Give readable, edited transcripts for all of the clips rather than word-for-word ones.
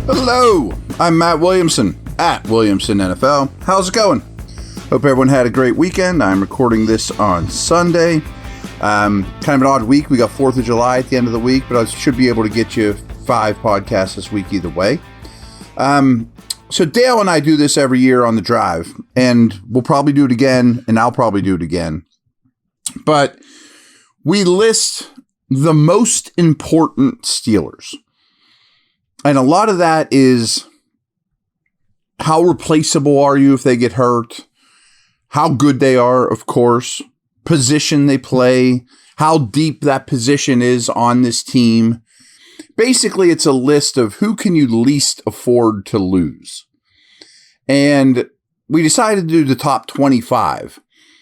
Hello, I'm Matt Williamson at Williamson NFL. How's it going? Hope everyone had a great weekend. I'm recording this on Sunday. Kind of an odd week. We got 4th of July at the end of the week, but I should be able to get you 5 podcasts this week either way. So Dale and I do this every year on the drive, and we'll probably do it again, and I'll probably do it again. But we list the most important Steelers. And a lot of that is how replaceable are you if they get hurt, how good they are, of course, position they play, how deep that position is on this team. Basically, it's a list of who can you least afford to lose. And we decided to do the top 25.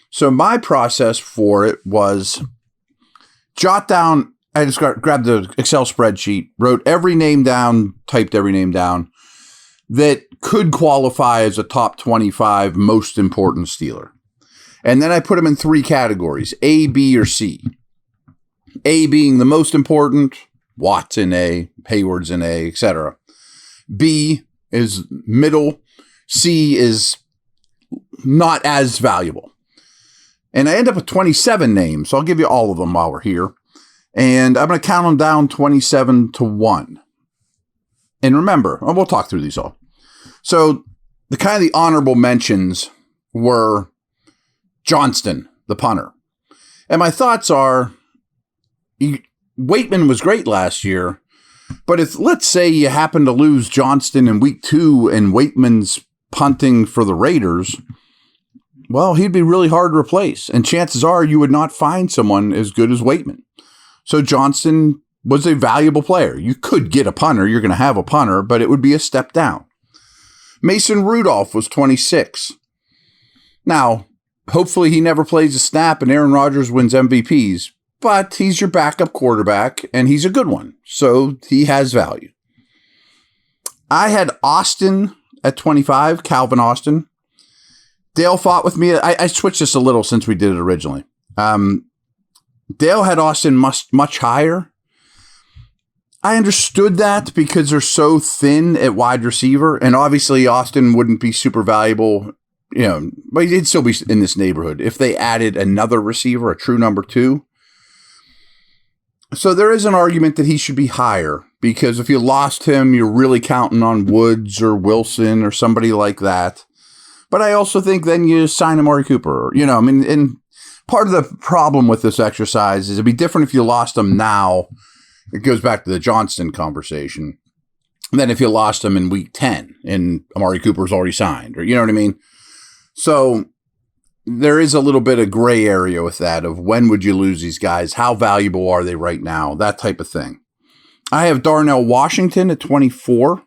So my process for it was jot down, I just grabbed the Excel spreadsheet, wrote every name down, typed every name down that could qualify as a top 25 most important Steeler. And then I put them in 3 categories, A, B, or C. A being the most important, Watt's in A, Hayward's in A, etc. B is middle, C is not as valuable. And I end up with 27 names, so I'll give you all of them while we're here. And I'm going to count them down 27 to 1. And remember, we'll talk through these all. So the kind of the honorable mentions were Johnston, the punter. And my thoughts are, Waitman was great last year, but if, let's say you happen to lose Johnston in week 2 and Waitman's punting for the Raiders, well, he'd be really hard to replace. And chances are you would not find someone as good as Waitman. So Johnston was a valuable player. You could get a punter. You're going to have a punter, but it would be a step down. Mason Rudolph was 26. Now, hopefully he never plays a snap and Aaron Rodgers wins MVPs, but he's your backup quarterback and he's a good one. So he has value. I had Austin at 25, Calvin Austin. Dale fought with me. I switched this a little since we did it originally. Dale had Austin much higher. I understood that because they're so thin at wide receiver, and obviously Austin wouldn't be super valuable, but he'd still be in this neighborhood if they added another receiver, a true number 2. So there is an argument that he should be higher because if you lost him, you're really counting on Woods or Wilson or somebody like that. But I also think then you sign Amari Cooper, and part of the problem with this exercise is it'd be different if you lost him now. It goes back to the Johnston conversation. Than if you lost him in week 10 and Amari Cooper's already signed, or you know what I mean? So there is a little bit of gray area with that of when would you lose these guys? How valuable are they right now? That type of thing. I have Darnell Washington at 24.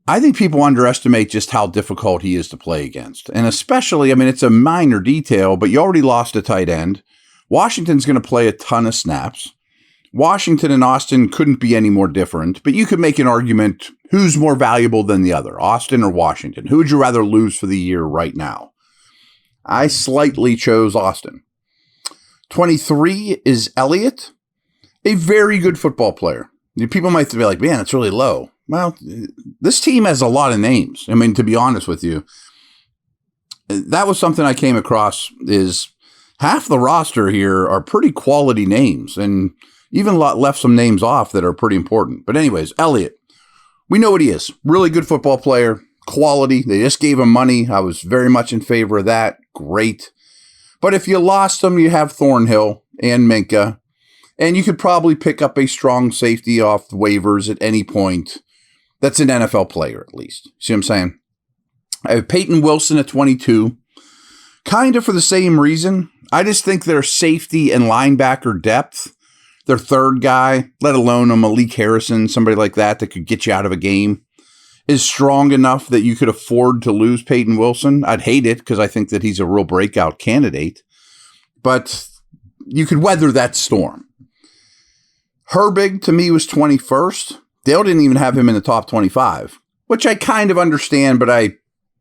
I think people underestimate just how difficult he is to play against. And especially, it's a minor detail, but you already lost a tight end. Washington's going to play a ton of snaps. Washington and Austin couldn't be any more different, but you could make an argument who's more valuable than the other, Austin or Washington. Who would you rather lose for the year right now? I slightly chose Austin. 23 is Elliott, a very good football player. People might be like, man, it's really low. Well, this team has a lot of names. To be honest with you, that was something I came across is half the roster here are pretty quality names and even left some names off that are pretty important. But anyways, Elliott, we know what he is. Really good football player, quality. They just gave him money. I was very much in favor of that. Great. But if you lost him, you have Thornhill and Minka, and you could probably pick up a strong safety off the waivers at any point. That's an NFL player, at least. See what I'm saying? I have Peyton Wilson at 22. Kind of for the same reason. I just think their safety and linebacker depth, their third guy, let alone a Malik Harrison, somebody like that could get you out of a game, is strong enough that you could afford to lose Peyton Wilson. I'd hate it because I think that he's a real breakout candidate. But you could weather that storm. Herbig, to me, was 21st. Dale didn't even have him in the top 25, which I kind of understand, but I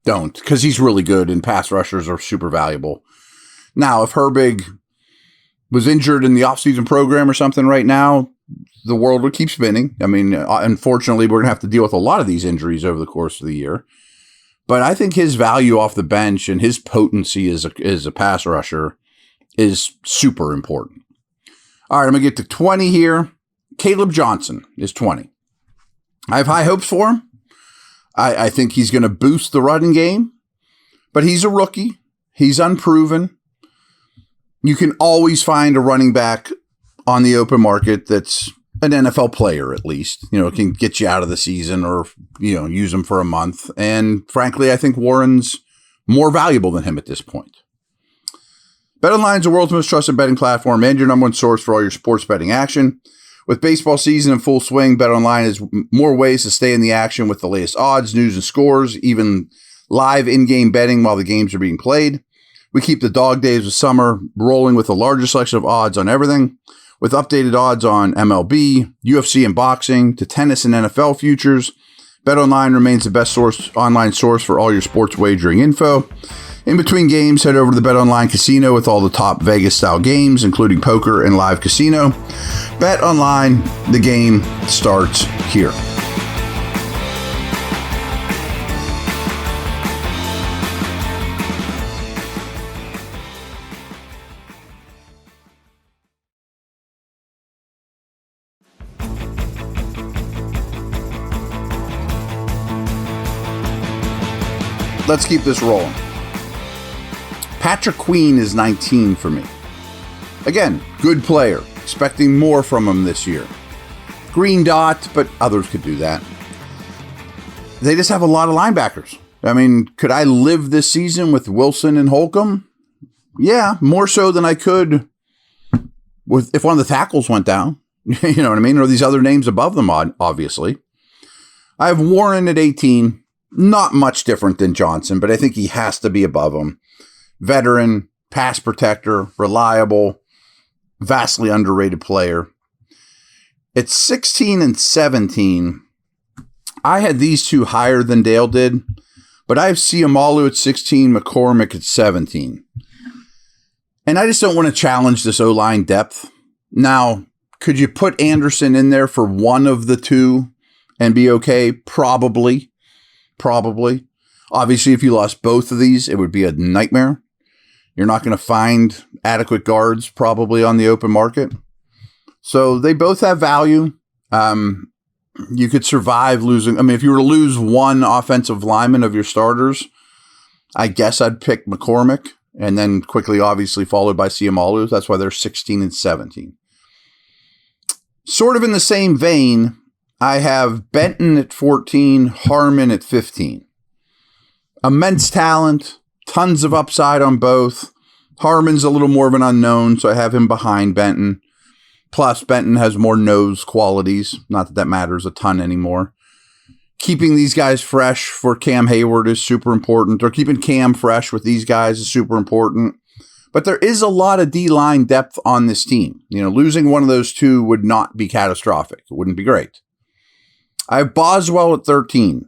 don't, because he's really good and pass rushers are super valuable. Now, if Herbig was injured in the offseason program or something right now, the world would keep spinning. I mean, unfortunately, we're going to have to deal with a lot of these injuries over the course of the year. But I think his value off the bench and his potency as a pass rusher is super important. All right, I'm going to get to 20 here. Caleb Johnson is 20. I have high hopes for him. I think he's going to boost the running game, but he's a rookie. He's unproven. You can always find a running back on the open market that's an NFL player, at least, can get you out of the season or, use him for a month. And frankly, I think Warren's more valuable than him at this point. BetOnline is the world's most trusted betting platform and your number one source for all your sports betting action. With baseball season in full swing, BetOnline has more ways to stay in the action with the latest odds, news, and scores, even live in-game betting while the games are being played. We keep the dog days of summer rolling with the largest selection of odds on everything, with updated odds on MLB, UFC, and boxing, to tennis and NFL futures. BetOnline remains the best online source for all your sports wagering info. In between games, head over to the BetOnline Casino with all the top Vegas-style games, including poker and live casino. BetOnline, the game starts here. Let's keep this rolling. Patrick Queen is 19 for me. Again, good player. Expecting more from him this year. Green dot, but others could do that. They just have a lot of linebackers. I mean, could I live this season with Wilson and Holcomb? Yeah, more so than I could if one of the tackles went down. You know what I mean? Or these other names above them, obviously. I have Warren at 18. Not much different than Johnson, but I think he has to be above him. Veteran, pass protector, reliable, vastly underrated player. At 16 and 17, I had these two higher than Dale did, but I have Siamalu at 16, McCormick at 17. And I just don't want to challenge this O-line depth. Now, could you put Anderson in there for one of the two and be okay? Probably. Obviously, if you lost both of these, it would be a nightmare. You're not going to find adequate guards probably on the open market. So they both have value. You could survive losing. I mean, if you were to lose one offensive lineman of your starters, I guess I'd pick McCormick and then quickly, obviously, followed by Siamalu. That's why they're 16 and 17. Sort of in the same vein, I have Benton at 14, Harmon at 15. Immense talent, tons of upside on both. Harmon's a little more of an unknown, so I have him behind Benton. Plus, Benton has more nose qualities. Not that that matters a ton anymore. Keeping these guys fresh for Cam Hayward is super important, or keeping Cam fresh with these guys is super important. But there is a lot of D-line depth on this team. Losing one of those two would not be catastrophic. It wouldn't be great. I have Boswell at 13.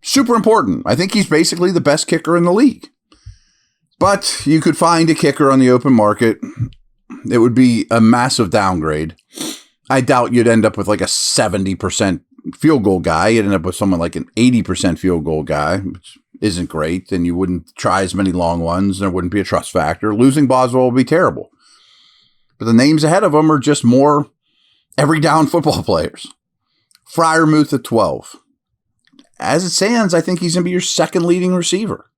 Super important. I think he's basically the best kicker in the league. But you could find a kicker on the open market. It would be a massive downgrade. I doubt you'd end up with like a 70% field goal guy. You'd end up with someone like an 80% field goal guy, which isn't great. And you wouldn't try as many long ones. There wouldn't be a trust factor. Losing Boswell would be terrible. But the names ahead of him are just more every down football players. Freiermuth at 12. As it stands, I think he's going to be your second leading receiver.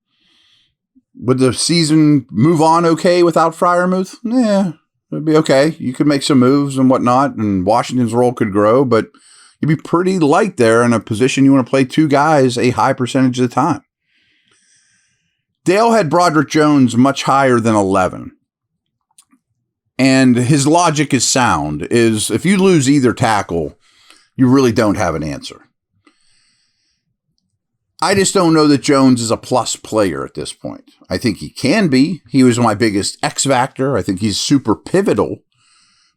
Would the season move on okay without Freiermuth? Yeah, it'd be okay. You could make some moves and whatnot, and Washington's role could grow, but you'd be pretty light there in a position you want to play two guys a high percentage of the time. Dale had Broderick Jones much higher than 11. And his logic is sound, is if you lose either tackle, you really don't have an answer. I just don't know that Jones is a plus player at this point. I think he can be. He was my biggest X factor. I think he's super pivotal.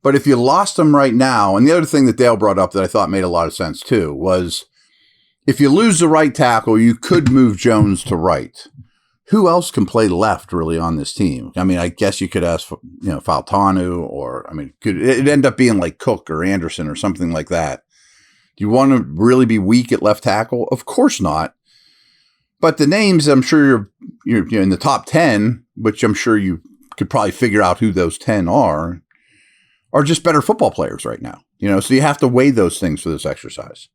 But if you lost him right now, and the other thing that Dale brought up that I thought made a lot of sense too was if you lose the right tackle, you could move Jones to right. who else can play left really on this team? I mean, I guess you could ask, Faltanu, or, could it end up being like Cook or Anderson or something like that? Do you want to really be weak at left tackle? Of course not. But the names, I'm sure you're in the top 10, which I'm sure you could probably figure out who those 10 are just better football players right now. So you have to weigh those things for this exercise.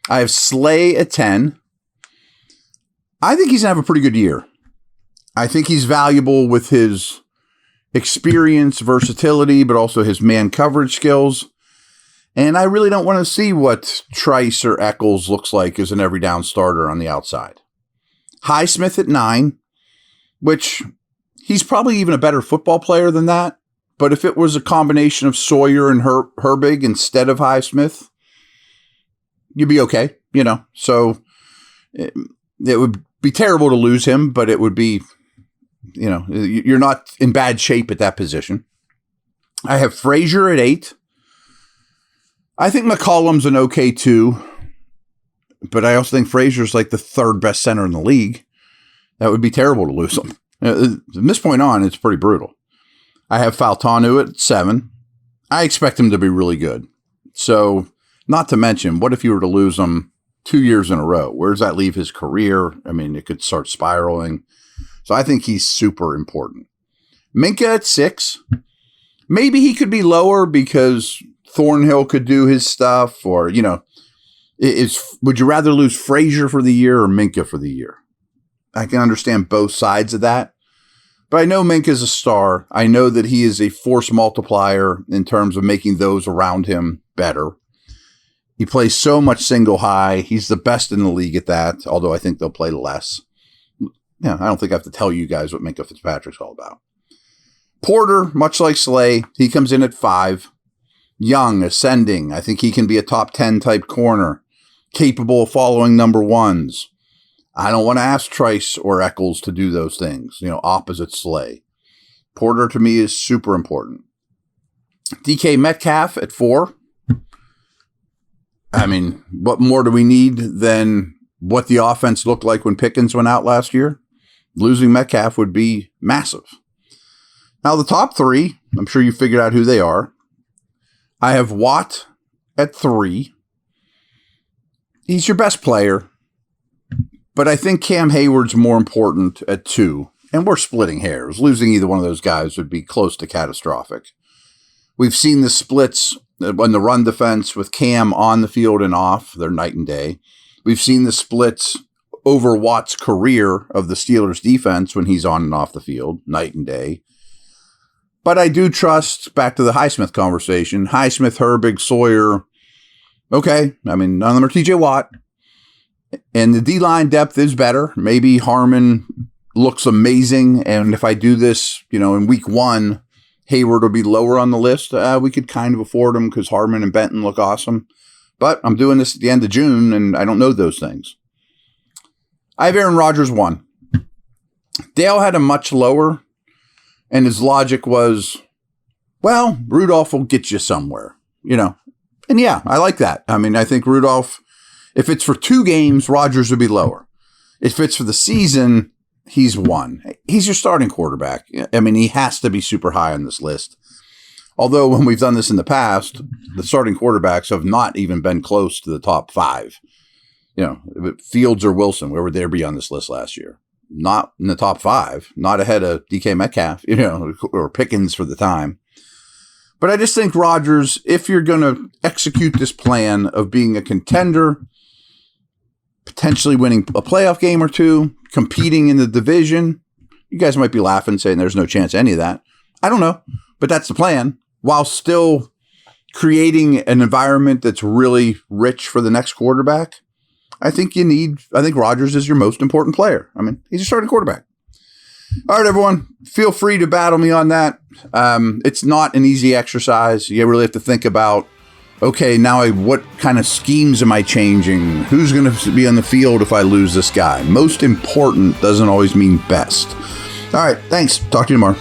I have Slay at 10. I think he's going to have a pretty good year. I think he's valuable with his experience, versatility, but also his man coverage skills. And I really don't want to see what Trice or Eccles looks like as an every down starter on the outside. Highsmith at 9, which he's probably even a better football player than that. But if it was a combination of Sawyer and Herbig instead of Highsmith, you'd be okay, So it would be terrible to lose him, but it would be, you're not in bad shape at that position. I have Frazier at 8. I think McCollum's an okay 2, but I also think Frazier's like the third best center in the league. That would be terrible to lose him. From this point on, it's pretty brutal. I have Faltanu at 7. I expect him to be really good. So, not to mention, what if you were to lose him 2 years in a row? Where does that leave his career? It could start spiraling. So I think he's super important. Minka at 6. Maybe he could be lower because Thornhill could do his stuff, or, would you rather lose Frazier for the year or Minka for the year? I can understand both sides of that. But I know Minka's a star. I know that he is a force multiplier in terms of making those around him better. He plays so much single high. He's the best in the league at that, although I think they'll play less. I don't think I have to tell you guys what Minka Fitzpatrick's all about. Porter, much like Slay, he comes in at 5. Young, ascending. I think he can be a top 10 type corner, capable of following number ones. I don't want to ask Trice or Eccles to do those things, opposite Slay. Porter to me is super important. DK Metcalf at 4. What more do we need than what the offense looked like when Pickens went out last year? Losing Metcalf would be massive. Now, the top 3, I'm sure you figured out who they are. I have Watt at 3. He's your best player, but I think Cam Hayward's more important at 2, and we're splitting hairs. Losing either one of those guys would be close to catastrophic. We've seen the splits on the run defense with Cam on the field and off. They're night and day. We've seen the splits over Watt's career of the Steelers defense when he's on and off the field, night and day. But I do trust, back to the Highsmith conversation, Highsmith, Herbig, Sawyer. Okay, none of them are TJ Watt. And the D-line depth is better. Maybe Harmon looks amazing. And if I do this, in week 1, Hayward will be lower on the list. We could kind of afford him because Harmon and Benton look awesome. But I'm doing this at the end of June, and I don't know those things. I have Aaron Rodgers 1. Dale had a much lower, and his logic was, well, Rudolph will get you somewhere, And yeah, I like that. I think Rudolph, if it's for 2 games, Rodgers would be lower. If it's for the season, he's 1. He's your starting quarterback. He has to be super high on this list. Although when we've done this in the past, the starting quarterbacks have not even been close to the top 5. Fields or Wilson, where would they be on this list last year? Not in the top 5, not ahead of DK Metcalf, or Pickens for the time. But I just think Rodgers, if you're going to execute this plan of being a contender, potentially winning a playoff game or 2, competing in the division, you guys might be laughing, saying there's no chance of any of that. I don't know, but that's the plan, while still creating an environment that's really rich for the next quarterback. I think Rodgers is your most important player. He's your starting quarterback. All right, everyone, feel free to battle me on that. It's not an easy exercise. You really have to think about, okay, now what kind of schemes am I changing? Who's going to be on the field if I lose this guy? Most important doesn't always mean best. All right, thanks. Talk to you tomorrow.